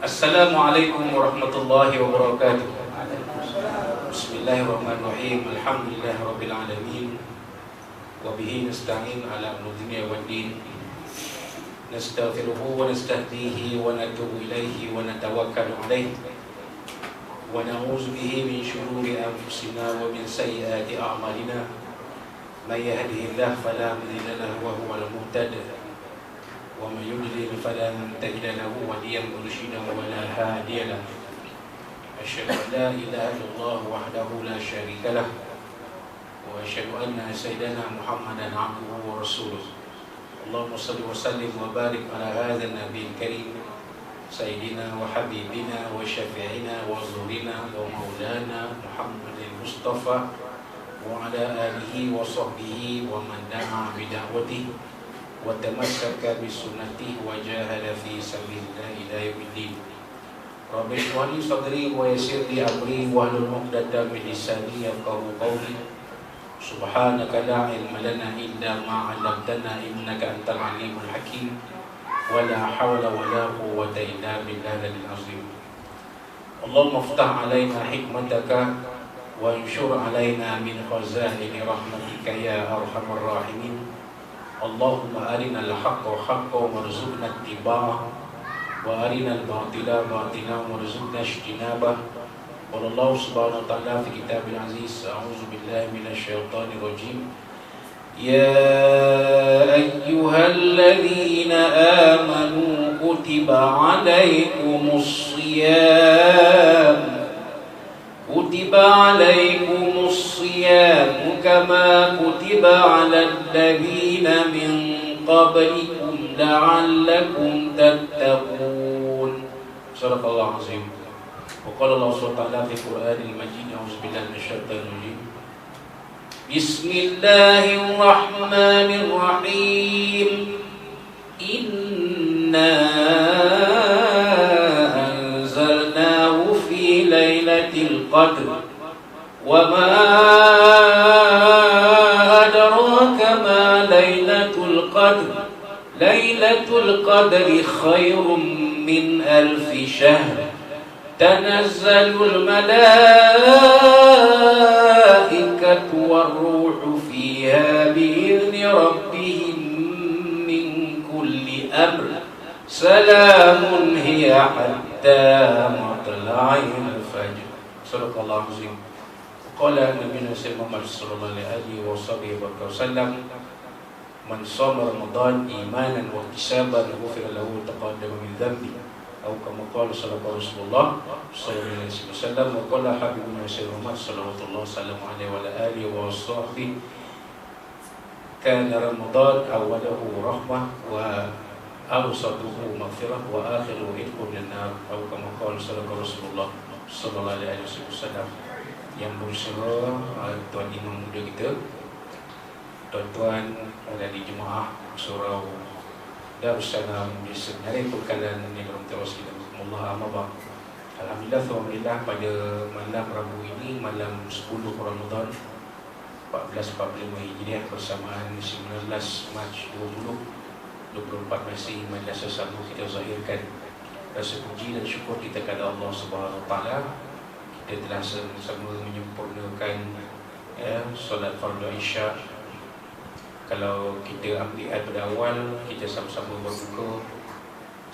Assalamualaikum warahmatullahi wabarakatuh. Bismillahirrahmanirrahim. Alhamdulillahirabbil alamin. Wa bihi nasta'in ala umuri dunya waddin. Nastaghfiruhu wa nastahdihi wa natubu ilaihi wa natawakkalu alaihi. Wa na'udzu bihi min shururi anfusina wa min sayyiati a'malina. May yahdihillahu fala mudilla lahu wa huwal muhtadi. ومن يضلل فلا تجد له وليا مرشدا ولا هادي له أشهد أن لا إله إلا الله وحده لا شريك له وأشهد أن سيدنا محمدا عبده ورسوله اللهم صل وسلم وبارك على هذا النبي الكريم سيدنا وحبيبنا وشفيعنا وزورنا ومولانا محمد المصطفى وعلى آله وصحبه ومن دعا بدعوته وتمسك بسنته وجاهد في سبيل الله إلى يوم الدين. رب اشرح لي صدري ويسر لي أمري واحلل عقدة من لساني يفقهوا قولي. سبحانك لا علم لنا إلا ما علمتنا إنك أنت العليم الحكيم ولا حول ولا قوة إلا بالله العظيم. اللهم افتح علينا حكمتك وانشر علينا من خزائن رحمتك يا أرحم الراحمين. Allahumma arinal haqqa haqqan warzuqna ittiba'ah wa arinal batila batilan warzuqna ijtinabah. Qala Allah subhanahu wa ta'ala fi kitabil aziz, a'udzu billahi minasy syaithanir rajim. Ya ayyuhalladzina amanu kutiba 'alaikumus shiyam kama kutiba 'alal ladzina min qablikum la'allakum tattaqun. Shadaqallahu azim. Wa qala Allah subhanahu wa ta'ala fi Qur'anil Majid, a'udzu billahi minasyaitonir rajim. Bismillahirrahmanirrahim. Inna anzalnahu fi lailatul qadr wa ma adraka ma lailatul qadr. Lailatul qadri khairum min alfi syahr. Tanazzalul malaikatu war-ruhu fiha bi'izni rabbihim min kulli amr. Salamun hiya hatta matla'il fajr. Sadaqallahu azim. Qala Nabi Muhammad sallallahu alaihi wasallam, man shoma Ramadan imanan wa ihtisaban ghufira lahu taqaddama min dhanbi. Atau kama qala Rasulullah sallallahu alaihi wasallam. Wa qala Habibuna Muhammad sallallahu alaihi wa sahbihi, kana Ramadan awwaluhu rahmah wa awsatuhu maghfirah wa akhiruhu itqun min nar. Atau kama qala Rasulullah sallallahu alaihi wasallam. Yang bersama tuan imam muda kita, tuan-tuan ada di jemaah surau Darussalam di Senarai Pekalan yang terus kita Allah amabah. Alhamdulillah, alhamdulillah, pada malam Rabu ini, malam 10 Ramadan 1445 Hijriah bersamaan 19 Mac 2024 masih Majlis Sesama kita zahirkan rasa puji dan syukur kita kepada Allah Subhanahu Wa Taala. Kita telah sama-sama menyempurnakan solat fardu Isya. Kalau kita ambil pada awal, kita sama-sama berbuka,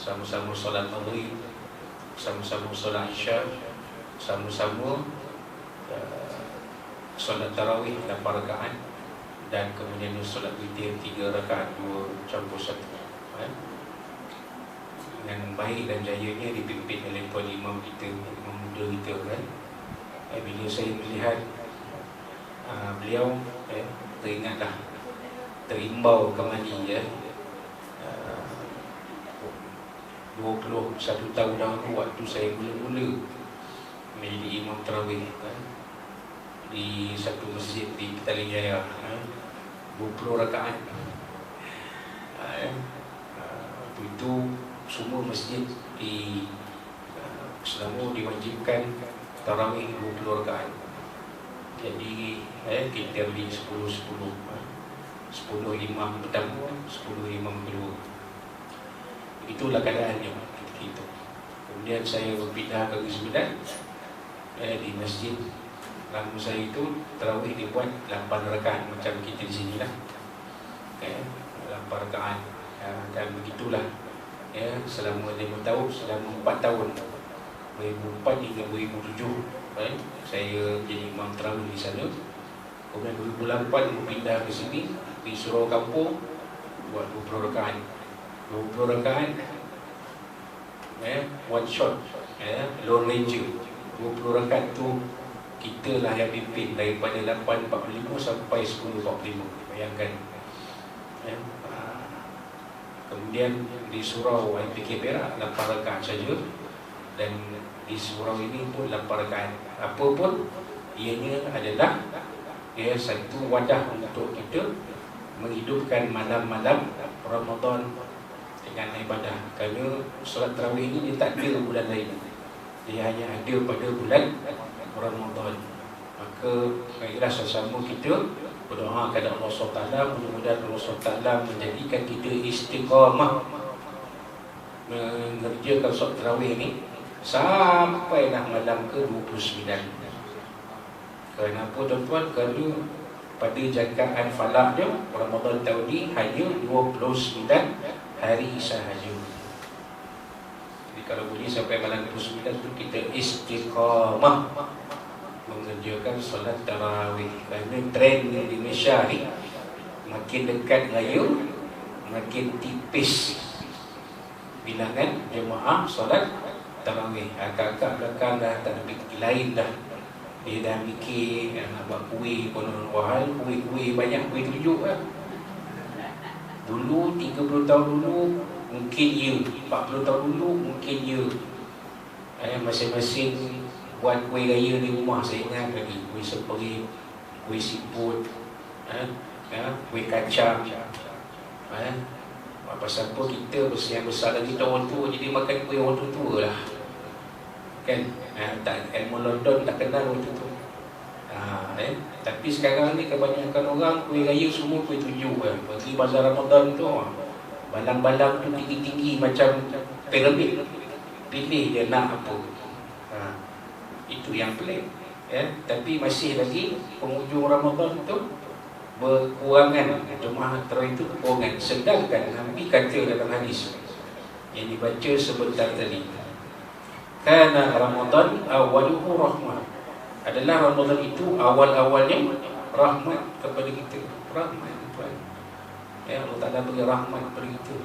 sama-sama solat maghrib, sama-sama solat Isya, sama-sama solat tarawih 8 rakaat, dan kemudian solat witir 3 rakaat, 2 campur 1. Dengan baik dan jayanya dipimpin oleh tuan imam kita, imam muda kita kan. Bila saya melihat beliau, teringatlah, terimbau kembali 21 tahun dahulu waktu saya mula-mula menjadi imam tarawih di satu masjid di Petaling Jaya, 20 rakaat. Itu semua masjid di Selangor diwajibkan tarawih 20 rakaat. Jadi kita beli 10-10, 10 imam pertama, 10 imam kedua. Itulah keadaannya ketika itu. Kemudian saya berpindah ke Negeri Sembilan, di masjid lama saya itu tarawih dibuat 8 rakaat macam kita di sini lah, 8 rakaat, dan begitulah selama 5 tahun, selama 4 tahun, 2004 hingga 2007 saya jadi imam tarawih di sana. Kemudian 2008 pindah ke sini di surau kampung, buat 20 rakaat, 20 rakaat, one shot, Lone Ranger. 20 rakaat tu kita lah yang pimpin daripada 8.45 sampai 10.45. Bayangkan. Kemudian di surau YPK Perak 8 rakaat saja, dan di surau ini pun 8 rakaat. Apa pun ianya adalah satu wadah untuk kita menghidupkan malam-malam Ramadan dengan ibadah. Kerana solat tarawih ini dia tak ada bulan lain, dia hanya ada pada bulan Ramadan. Maka baiklah sesama kita berdoa kepada Allah SWT, mudah-mudahan Allah SWT menjadikan kita istiqamah mengerjakan solat tarawih ini sampailah malam ke-29. Kenapa tuan-tuan? Kerana pada jangkaan falaknya Ramadan tahun ini hanya 29 hari sahaja. Jadi kalau boleh sampai malam 29 tu kita istiqamah mengerjakan solat tarawih. Kerana trend di Malaysia ni makin dekat raya makin tipis bilangan jemaah solat tarawih. Kakak belakang dah tak ada fikir lain dah. Dia dah mikir nak buat kuih konon wahal, kuih banyak, kuih 7 lah. Dulu 30 tahun dulu mungkin ya, 40 tahun dulu mungkin ya, masing-masing buat kuih raya di rumah. Saya ingat lagi kuih seperip, kuih siput, kuih kacang. Pasal apa kita yang besar lagi tahun tu jadi makan kuih orang tua lah, kan? Tak ilmu London tak kenal waktu tu. Tapi sekarang ni kebanyakan orang kuih raya semua kuih 7 kan. Pergi bazar Ramadan tu balang-balang tu tinggi-tinggi macam piramid. Pilih dia nak apa. Itu yang pelik. Tapi masih lagi penghujung Ramadan tu berkurangan jemaah tarawih itu berkurangan. Sedangkan Nabi kata dalam hadis yang dibaca sebentar tadi, karena Ramadan awaluhu rahmah, adalah Ramadan itu awal-awalnya rahmat kepada kita. Rahmat Tuhan, Allah Ta'ala beri rahmat kepada kita.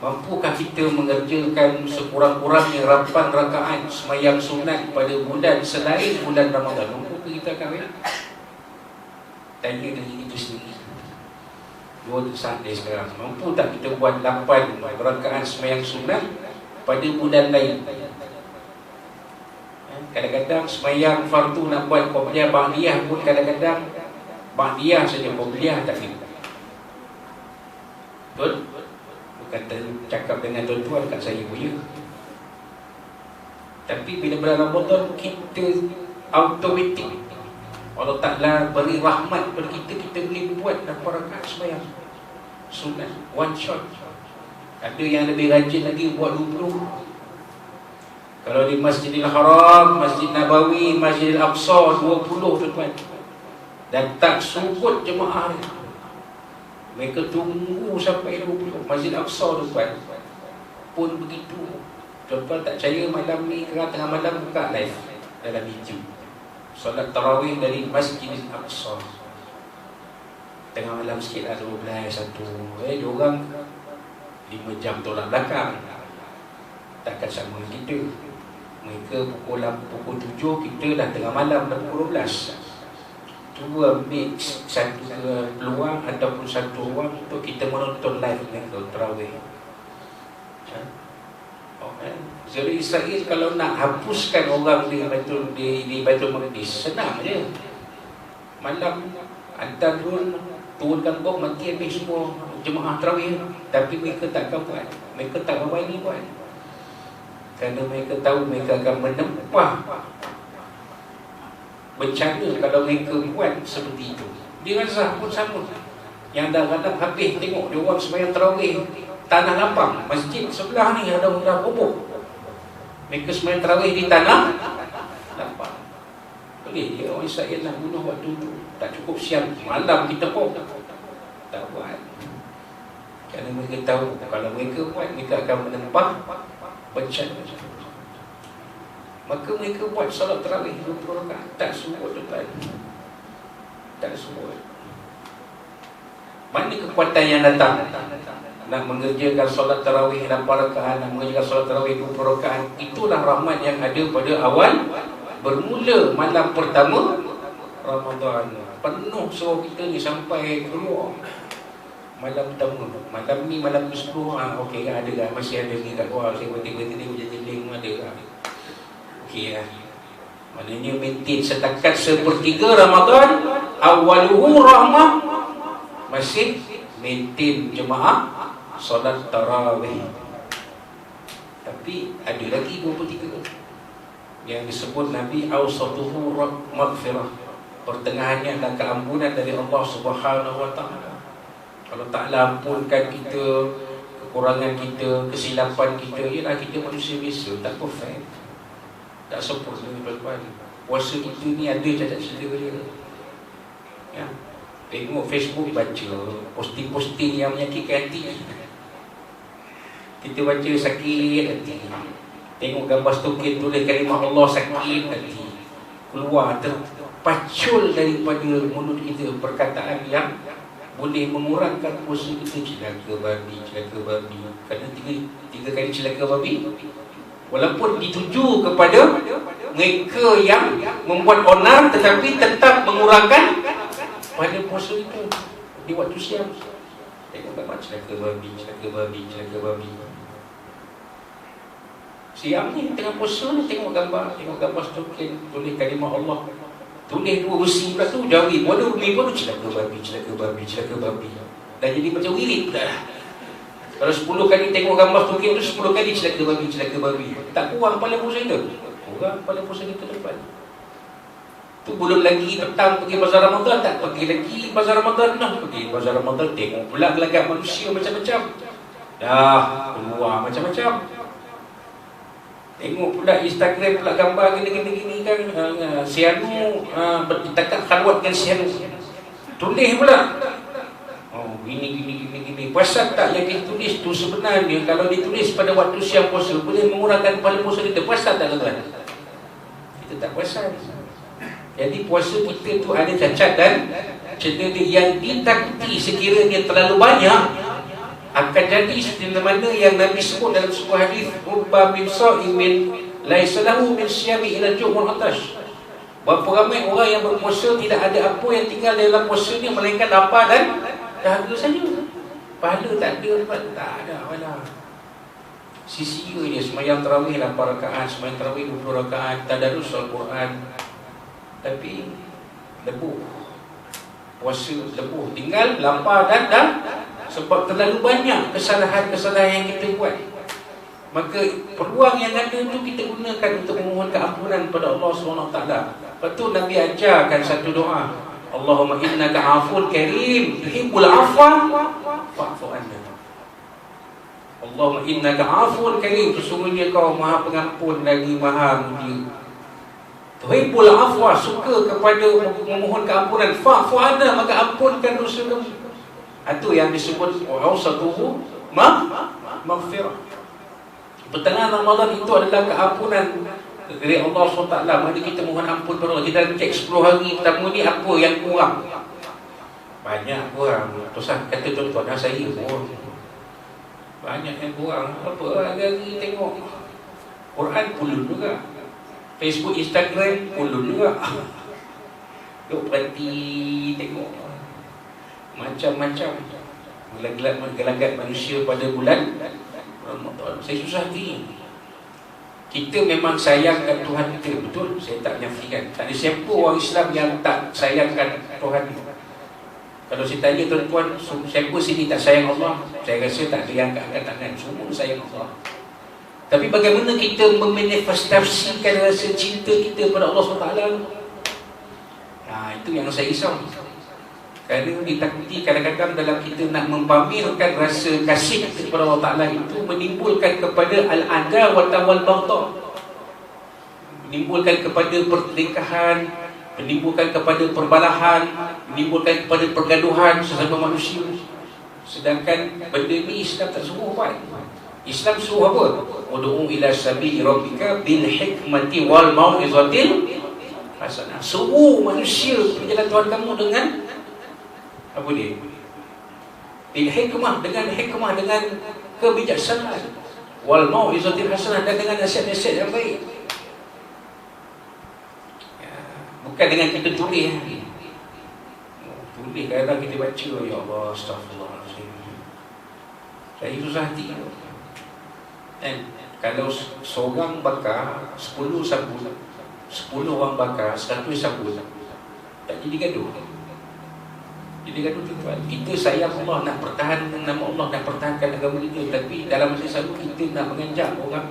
Mampukah kita mengerjakan sekurang-kurangnya 8 rakaat sembahyang sunat pada bulan selain bulan Ramadan? Mampukah kita kahwin? Tanya diri kita sendiri. 2 saat dia sekarang, mampu tak kita buat 8 rakaat sembahyang sunat pada bulan lain? Kadang-kadang sembahyang fardu nak buat qobliyah ba'diyah pun kadang-kadang ba'diyah saja, qobliyah tak ada. Betul? Bukan cakap dengan tuan-tuan kat saya punya. Tapi bila bulan Ramadan kita automatik Allah Ta'ala beri rahmat kepada kita, kita boleh buat 8 rakaat sembahyang sunat one shot. Ada yang lebih rajin lagi buat 20. Kalau di Masjidil Haram, Masjid Nabawi, Masjidil Aqsa 20 tuan-tuan. Dan tak sukut jemaah ni. Mereka tunggu sampai 20. Masjid Aqsa tuan-tuan pun begitu. Tuan-tuan tak percaya, malam ni tengah malam buka live dalam YouTube solat tarawih dari Masjidil Aqsa. Tengah malam sikit lah, 12, 1. Diorang 5 jam tolak belakang. Takkan sama kita. Mereka pukul 7, kita dah tengah malam dah pukul 12. Cuba ambil satu peluang ataupun satu ruang untuk kita menonton live mereka tarawih. Jadi Israel kalau nak hapuskan orang di Baitul Maqdis, senang je. Malam hantar turunkan bom, mati habis semua jemaah tarawih. Tapi mereka takkan buat. Mereka tak berani buat. Kerana mereka tahu mereka akan menempah bencana kalau mereka buat seperti itu. Di Gaza pun sama. Yang dah kadang habis tengok dia orang sembahyang tarawih tanah lapang, masjid sebelah ni ada roboh. Mereka sembahyang tarawih di tanah lapang. Boleh je orang Israel nak bunuh waktu tu. Tak cukup siang, malam kita pun tak buat. Kerana mereka tahu kalau mereka buat, mereka akan menempah bencana. Maka mereka buat solat tarawih 20 rakaat. Tak sebut tuan. Tak sebut. Mana kekuatan yang datang nak mengerjakan solat tarawih 8 rakaat, nak mengerjakan solat tarawih 20 rakaat. Itulah rahmat yang ada pada awal bermula malam pertama Ramadan. Penuh suruh kita ni sampai keluar malam pertama. Malam ni malam ke-10 okey kan, ada kan, masih ada ni kat luar. Saya berhenti-berhenti ni berjeling ada kan. Okey lah. Maknanya maintain setakat sepertiga Ramadan, awaluhu rahmah, masih maintain jemaah solat tarawih. Tapi ada lagi 23 yang disebut Nabi awsatuhu maghfirah, pertengahannya adalah keampunan dari Allah Subhanahu wa taala. Kalau taklah ampunkan kita kekurangan kita, kesilapan kita, ialah kita manusia biasa, tak perfect, tak sempurna tuan-tuan. Puasa kita ni ada cacat cedera dia. Ya. Tengok Facebook, baca posting-posting yang menyakitkan hati. Kita baca sakit hati. Tengok gambar stokin tulis kalimah Allah, sakit hati. Keluar terpacul daripada mulut kita perkataan yang boleh mengurangkan puasa kita. Celaka babi, celaka babi. Kerana tiga kali celaka babi, walaupun dituju kepada mereka yang membuat onar, tetapi tetap mengurangkan pada puasa itu di waktu siang. Tengok gambar celaka babi, celaka babi, celaka babi. Siang ni tengah puasa ni tengok gambar stokin tulis kalimah Allah. Tulis dua besi pula tu, jari bola umi pun celaka babi, celaka babi, celaka babi. Dah jadi macam wirid pula lah. Kalau 10 kali tengok gambar stokin tu, 10 kali celaka babi, celaka babi. Tak kurang kepala puasa kita. Kurang kepala puasa kita depan. Tu belum lagi petang pergi bazar Ramadan, tak pergi lagi bazar Ramadan lah. Pergi bazar Ramadan tengok pula gelagat manusia macam-macam. Dah keluar macam-macam. Tengok pula Instagram pula gambar gini kan, Sianu bertakak khalwat dengan Sianu. Tulis pula gini. Puasa tak yang kita tulis tu sebenarnya kalau ditulis pada waktu siang puasa boleh mengurangkan kepala puasa kita. Puasa tak tuan? Kita tak puasa. Jadi puasa kita tu ada cacat dan cedera yang ditakuti sekiranya terlalu banyak akan jadi seperti mana yang Nabi sebut dalam sebuah hadis, rubba min sha'imin laisa lahu min syami ila ju'un atash. Berapa ramai orang yang berpuasa tidak ada apa yang tinggal dalam puasanya melainkan lapar dan dahaga saja. Pahala tak ada, tak ada wala. Sia-sia je sembahyang tarawih 8 rakaat, sembahyang tarawih 20 rakaat, tadarus Al-Quran. Tapi lebuh. Puasa lebuh, tinggal lapar dan sebab terlalu banyak kesalahan-kesalahan yang kita buat. Maka peluang yang ada itu kita gunakan untuk memohon keampunan kepada Allah SWT. Lepas tu Nabi ajarkan satu doa, Allahumma innaka afun karim tuhibbul afwa fa'fu anna. Allahumma innaka afun karim, sesungguhnya kau maha pengampun lagi maha mulia. Tuhibbul afwa, suka kepada memohon keampunan, fa'fu anna, maka ampunkan dosa kami. Itu yang disebut awsatuhu maghfirah. Pertengahan Ramadan itu adalah keampunan dari Allah SWT. Mari kita mohon ampun kepada Allah. Kita cek 10 hari pertama ni apa yang kurang. Banyak kurang. Terus kata tuan-tuan saya pun banyak yang kurang. Apa hari-hari tengok Quran pulun juga, Facebook, Instagram pulun juga. Yuk berhenti tengok macam-macam gelagat manusia pada bulan Ramadan. Saya susah hati. Kita memang sayangkan Tuhan kita, betul, saya tak menyafikan. Tak ada siapa orang Islam yang tak sayangkan Tuhan. Kalau saya tanya tuan-tuan, siapa sini tak sayang Allah? Saya rasa tak ada yang angkat tangan. Semua sayang Allah. Tapi bagaimana kita memanifestasikan rasa cinta kita kepada Allah SWT? Itu yang saya risau. Kerana ditakuti kadang-kadang dalam kita nak mempamerkan rasa kasih kepada Allah Ta'ala itu menimbulkan kepada al-ada wal baghdha. menimbulkan kepada pertelingkahan, menimbulkan kepada perbalahan, menimbulkan kepada pergaduhan sesama manusia. Sedangkan benda ni Islam tak suruh buat. Islam suruh apa? Ud'u ila sabili rabbika bil hikmati wal mau'izatil hasanah. Suruh manusia berjalan Tuhan kamu dengan apa dia? Bil hikmah, dengan kebijaksanaan, wal mau'izatil hasanah, dan dengan nasihat-nasihat yang baik. Bukan dengan kita tulis. Tulis kadang kita baca, ya Allah, astagfirullahaladzim, saya susah hati. Dan kalau seorang bakar 10 sabun, 10 orang bakar 100 sabun, tak jadi gaduh. Jadi gaduh tuan. Kita sayang Allah, nak pertahankan nama Allah, nak pertahankan agama kita, tapi dalam masa sama kita nak mengajak orang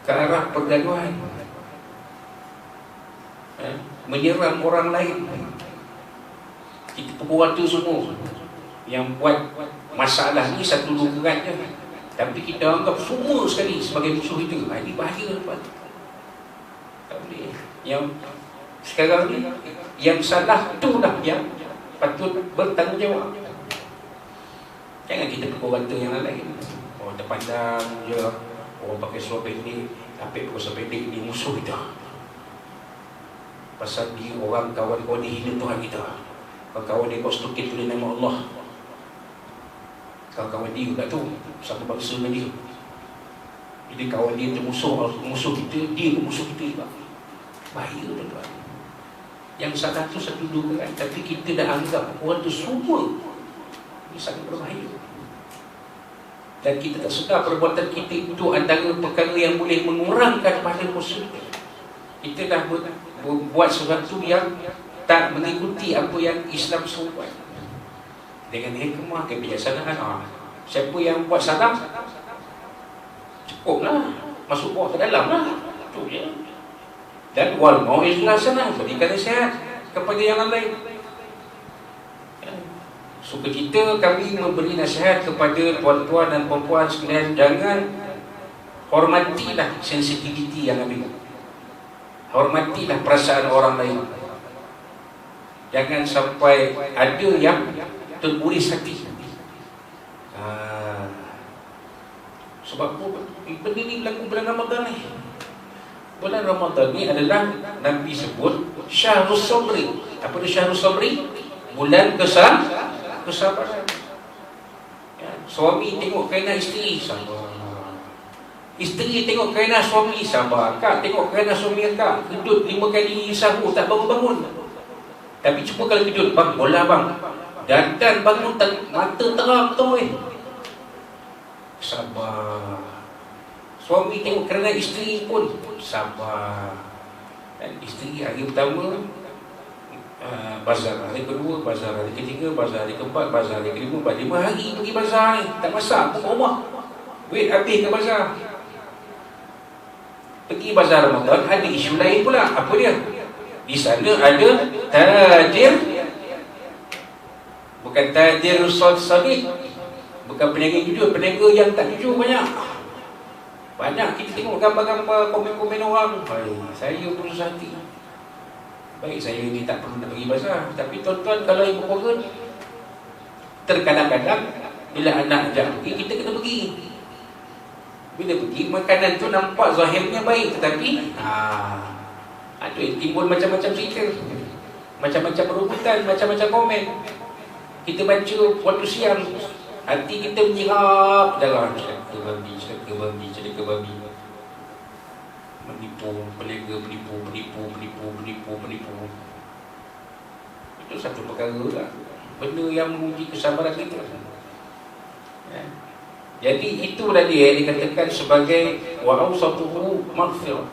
ke arah pergaduhan, menyerang orang lain. Kita pukul rata semua. Yang buat masalah ni satu lugeran je, tapi kita anggap semua sekali sebagai musuh kita. Ini bahaya tuan. Tak boleh. Yang sekarang ni yang salah tu dah yang patut bertanggungjawab. Jangan kita pukul rata yang lain. Orang terpandang je, orang pakai seluar pendek, tapi pakai seluar pendek ni musuh kita. Pasal dia orang kawan-kawan dia hina Tuhan kita. Kawan-kawan dia kau sedikit tulis nama Allah. Kawan-kawan dia juga tu sama bangsa dengan dia. Jadi kawan dia tu musuh kita, dia pun musuh kita juga. Bahaya tuan-tuan. Yang salah tu satu dua kan, tapi kita dah anggap orang tu semua. Ini sangat berbahaya. Dan kita tak sedar perbuatan kita itu antara perkara yang boleh mengurangkan pahala musuh kita. Kita dah buat sesuatu yang tak mengikuti apa yang Islam suruh buat. Dengan hikmah, kebijaksanaan. Siapa yang buat salah, cukuplah, masuk bawah ke dalam lah. Itu je. Dan wal mau'izatil hasanah, berikan nasihat kepada yang lain. Sukacita kami memberi nasihat kepada tuan-tuan dan puan-puan sekalian, jangan, hormatilah sensitiviti yang ada. Hormatilah perasaan orang lain. Jangan sampai ada yang terguris hati. Sebab benda ni berlaku bulan Ramadan ni. Bulan Ramadan ni adalah Nabi sebut Syahrus Sabri. Apa dia Syahrus Sabri? Bulan kesabaran. Ya, suami tengok kainah isteri, sabar. Isteri tengok kainah suami, sabar. Kak tengok kainah suami kak, kedut 5 kali sahur tak bangun-bangun. Tapi cuba kalau kedut, bang, bola bang, dan bangun mata terang tu sabar. Suami tengok kerana isteri pun sabar. Dan isteri hari pertama bazar, hari kedua bazar, hari ketiga bazar, hari keempat bazar, hari kelima bazar. 5 hari pergi bazar ni, tak masak pun rumah, duit habis ke bazar. Pergi bazar Ramadan, ada isu lain pula. Apa dia? Di sana ada tajir, bukan tajir sadiq, bukan peniaga jujur, peniaga yang tak jujur banyak. Banyak kita tengok gambar-gambar komen-komen orang. Saya pun susah hati. Baik saya ni tak perlu nak pergi bazar, tapi tuan-tuan kalau ibu bapa terkadang-kadang bila anak ajak pergi, kita kena pergi. Bila pergi, makanan tu nampak zahirnya baik, tetapi timbul macam-macam cerita, macam-macam perebutan, macam-macam komen. Kita baca waktu siang, hati kita menyerap darah. Cerita babi, menipu, peniaga penipu. Itu satu perkara lah, benda yang menguji kesabaran kita. Ya. Jadi itulah dia yang dikatakan sebagai wa'awsatuhu maghfirah.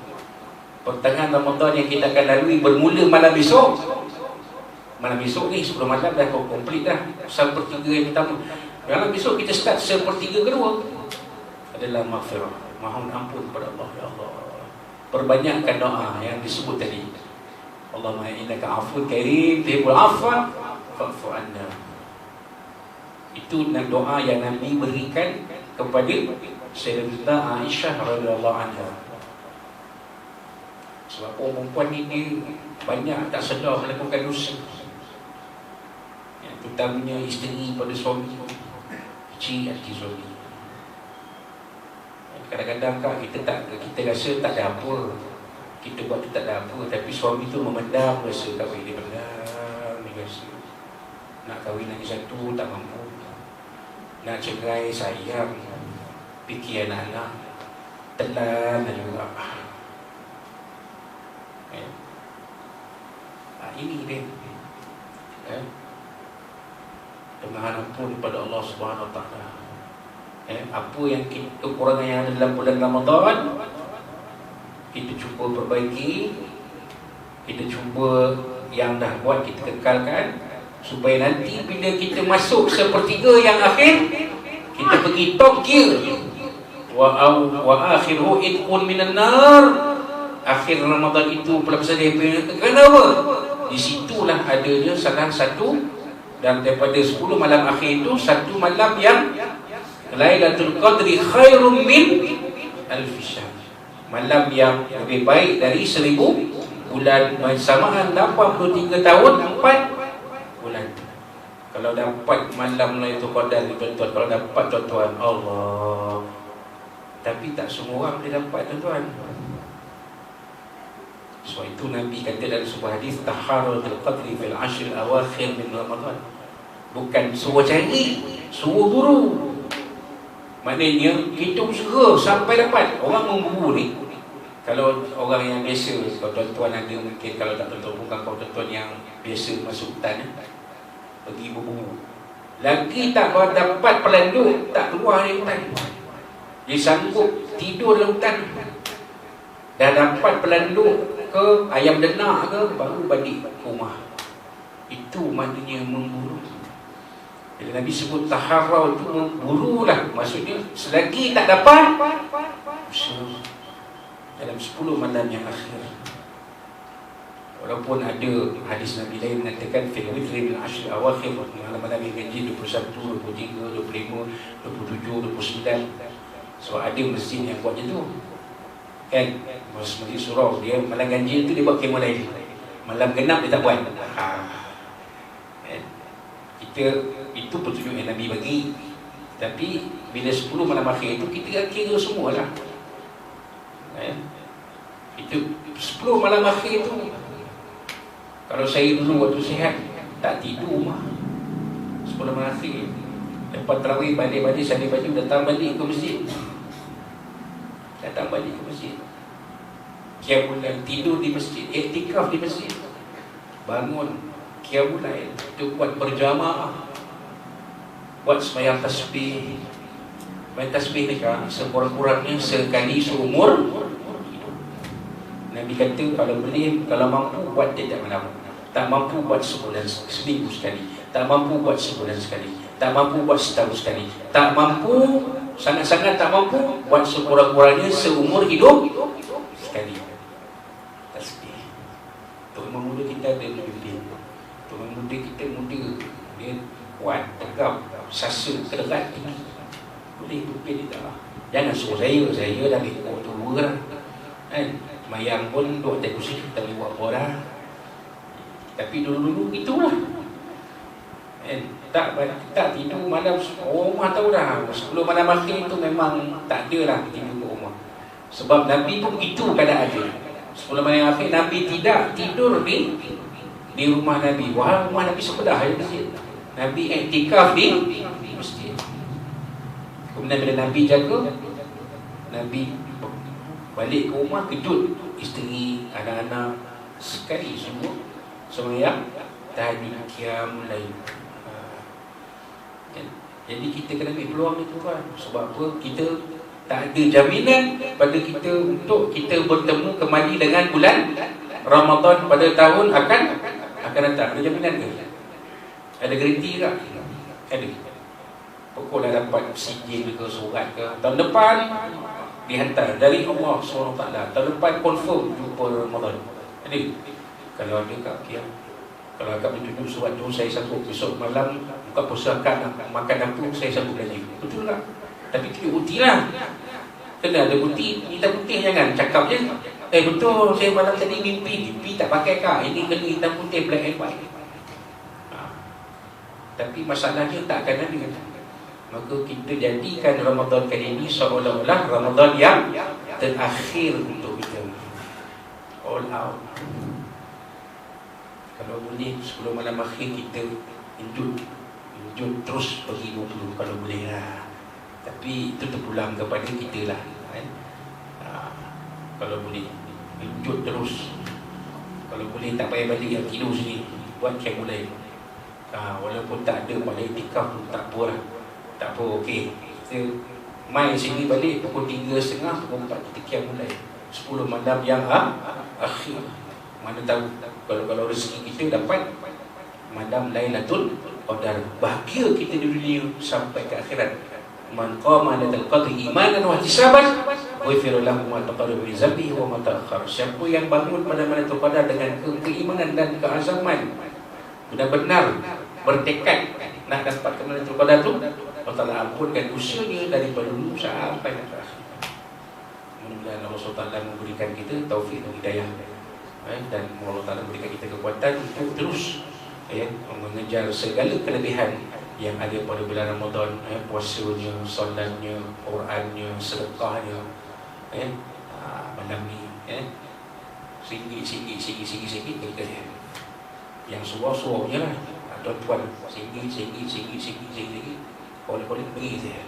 Pertengahan Ramadan yang kita akan lalui bermula malam besok. Malam besok ni sebelum malam dah komplit dah 1/3 yang pertama. Malam besok kita start 1/3 kedua adalah maghfirah, mohon ampun kepada Allah. Ya Allah, perbanyakkan doa yang disebut tadi. Allahumma innaka afuwwun karim tuhibbul afwa fa'fu anna. Itu doa yang Nabi berikan kepada Sayyidatina Aisyah radhiyallahu anha. Sebab orang perempuan ni dia banyak tak sedar melakukan dosa. Yang terutamanya isteri pada suami, kecil hati suami. Kadang-kadang kan kita rasa tak ada apa, kita buat tu tak ada apa, tapi suami tu memendam rasa kahwin dia, pendam dia rasa. Nak kahwin lagi satu tak mampu, nak cerai sayang, fikir anak-anak, telan juga. Ini dia Permohonan ampun daripada Allah Subhanahu Wa Taala. Apa yang kekurangan yang ada dalam bulan Ramadan, kita cuba perbaiki, kita cuba yang dah buat kita kekalkan, supaya nanti bila kita masuk sepertiga yang akhir, kita pergi top gear. Wa akhiru itqun minan nar. Akhir Ramadan itu pelaksanaan dia kenapa? Di situlah adanya salah satu, dan daripada 10 malam akhir itu, satu malam yang Lailatul Qadri khairum min alf syahr. Malam yang lebih baik dari 1000 bulan. Bersamaan 83 tahun 4 bulan. Kalau dapat malam Lailatul Qadar, tuan-tuan, kalau dapat tuan-tuan, Allah. Tapi tak semua orang boleh dapat, tuan-tuan. Sebab itu Nabi kata dalam sebuah hadis, taharatul qadri fil ashr awakhir min Ramadan. Bukan suruh cari, suruh buru. Maknanya kita usaha sampai dapat. Orang memburu ni, kalau orang yang biasa, kalau tuan-tuan ada mungkin, kalau tak tuan-tuan, bukan kalau tuan-tuan yang biasa masuk hutan, pergi berburu, lagi tak dapat pelanduk, tak keluar dari hutan. Dia sanggup tidur dalam hutan. Dah dapat pelanduk ke, ayam denak ke, baru balik rumah. Itu maknanya memburu. Bila Nabi sebut taharau, itu memburulah. Maksudnya selagi tak dapat, dalam 10 malam yang akhir. Walaupun ada hadis Nabi lain mengatakan fil witri bil ashr awakhir, malam-malam yang ganjil 21, 23, 25, 27, 29. So ada masjid yang buat macam tu, kan? Masjid surau, dia malam ganjil tu dia buat kemah lain, malam genap dia tak buat. Kita, itu petunjuk yang Nabi bagi. Tapi bila 10 malam akhir itu, kita kira semualah. Itu 10 malam akhir itu, kalau saya dulu waktu sihat, tak tidur mah 10 malam akhir. Lepas tarawih balik-balik, salih baju, datang balik ke masjid. Datang balik ke masjid, Qiyamul Lail, tidur di masjid, iktikaf di masjid, bangun Qiyamul Lail, itu buat berjamaah, buat sembahyang tasbih. Main tasbih ni kan sekurang-kurangnya sekali seumur hidup. Nabi kata kalau boleh, kalau mampu buat tiap malam, tak mampu buat sebulan, seminggu sekali, tak mampu buat sebulan sekali, tak mampu buat setahun sekali, tak mampu, sangat-sangat tak mampu, buat sekurang-kurangnya seumur hidup sekali. Tasbih. Untuk memuda kita ada mimpi. Untuk memuda kita muda, dia kuat, tegap, sasa, kedekat tinggi. Boleh pimpin kita lah. Jangan suruh saya dah ikut dulu lah, kan? Mayang pun duk atas kursi, kita boleh buat apa dah. Tapi dulu-dulu itulah, kan? Tak tidur malam, orang rumah tahu dah 10 malam akhir itu memang tak ada lah tidur ke rumah. Sebab Nabi pun itu keadaan dia. 10 malam akhir Nabi tidak tidur di rumah Nabi. Wah, rumah Nabi sebelah je masjid. Nabi iktikaf di masjid. Kemudian bila Nabi jaga, Nabi balik ke rumah, kejut isteri, anak-anak, sekali semua sembahyang tahajud, qiyamul lail. Jadi kita kena ambil peluang itu kan. Sebab apa? Kita tak ada jaminan pada kita untuk kita bertemu kembali dengan bulan Ramadan pada tahun akan datang. Ada jaminan ke? Ada garanti tak? Ada. Pokoklah dapat sijil ke, surat ke, tahun depan dihantar dari Allah SWT. Tahun depan confirm jumpa Ramadan. Ada? Kalau ada kat Qiyam, kalau akak bertunjuk surat tu, saya sanggup besok malam buka puasa akak nak makan apa, saya sanggup belanja. Betul tak? Tapi tunjuk bukti lah. Kena ada bukti. Minta bukti, jangan cakap je. Betul, saya malam tadi mimpi tak pakai kah? Ini kena hitam putih, black and white. Tapi masalahnya tak akan ada. Maka kita jadikan Ramadan kali ini seolah-olah Ramadan yang terakhir untuk kita. All out. Kalau boleh sebelum malam akhir kita injut terus pergi 20 kalau boleh lah. Tapi itu terpulang kepada kita lah, kan? Kalau boleh injut terus. Kalau boleh tak payah balik yang tidur sini, buat qiyamul lail. Walaupun tak ada pada iktikaf pun tak apa lah. Tak apa, okey. Kita main sini balik pukul 3.30, pukul 4 kita qiyamul lail. 10 malam yang akhir. Mana tahu kalau rezeki kita dapat malam Lailatul Qadar. Bahagia kita di dunia sampai ke akhirat. Man qama lailatul qadri imanan wa ihtisaban ghufira lahu ma taqaddama min dhanbihi wa ma ta'akhkhara. Siapa yang bangun pada Lailatul Qadar dengan keimanan dan keazaman, benar-benar bertekad nak dapatkan Lailatul Qadar tu, Allah Ta'ala ampunkan usahanya daripada dulu sampai ke akhir. Mudah-mudahan Allah SWT memberikan kita taufik dan hidayah, dan Allah Ta'ala memberikan kita kekuatan untuk terus mengejar segala kelebihan yang ada pada bulan Ramadan, puasanya, solatnya, Qurannya, sedekahnya, malam ni, sikit kita yang suruh-suruhnya lah, tuan-tuan, sikit, boleh beri saya.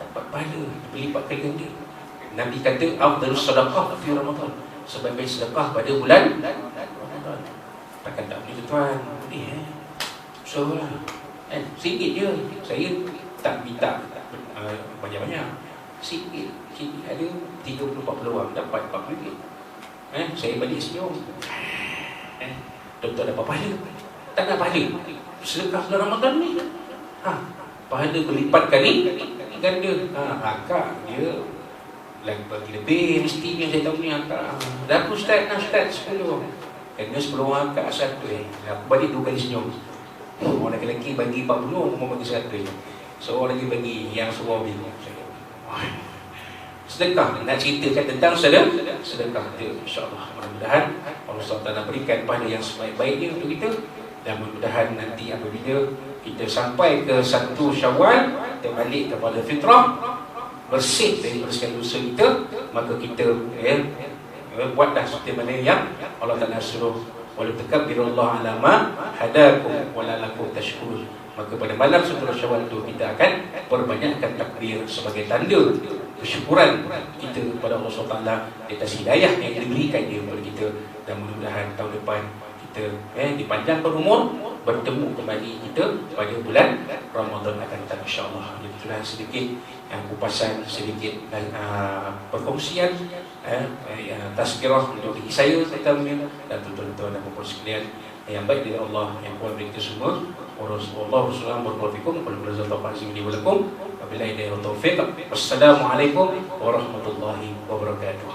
Dapat pahala, berlipat kali ganda. Nabi kata, afdalus sedekah fi Ramadan, sebaik-baik sedekah pada bulan Ramadan. Takkan tak boleh tuan, boleh so lah, sikit je. Saya tak minta banyak-banyak, sikit. Ada 30-40 orang dapat 40 ringgit. Saya balik senyum. Doktor dapat pahala. Tak nak pahala sedekah bulan Ramadan ni. Pahala berlipat kali ganda. Akak dia bagi lebih mestinya, saya tahu ni akak. Dah aku start 10. Kena 10 orang akak satu. Aku balik 2 kali senyum. Orang lelaki bagi 40, aku mau bagi 100. So orang lagi bagi yang semua ambil. Sedekah, nak ceritakan tentang sedekah dia, insyaAllah. Mudah-mudahan Allah SWT berikan pahala yang sebaik-baiknya untuk kita. Dan mudah-mudahan nanti apabila kita sampai ke 1 Syawal, kita balik kepada fitrah, bersih daripada segala dosa kita, maka kita buatlah seperti mana yang Allah Ta'ala suruh. Walau takabbirullah ala ma hadakum walalakum tashkurun. Maka pada malam 10 Syawal itu kita akan perbanyakkan takbir sebagai tanda bersyukuran kita kepada Allah SWT di atas hidayah yang diberikan dia kepada kita. Dan mudah-mudahan tahun depan kita dipanjangkan umur, bertemu kembali kita pada bulan Ramadan akan datang, insyaAllah. Itulah sedikit yang kupasan, sedikit dan perkongsian tazkirah untuk diri saya terutamanya, dan tuan-tuan dan puan sekalian yang baik dari Allah yang kuat beri kita semua. Wallahu subhanahu wa ta'ala. Wassalamualaikum warahmatullahi wabarakatuh.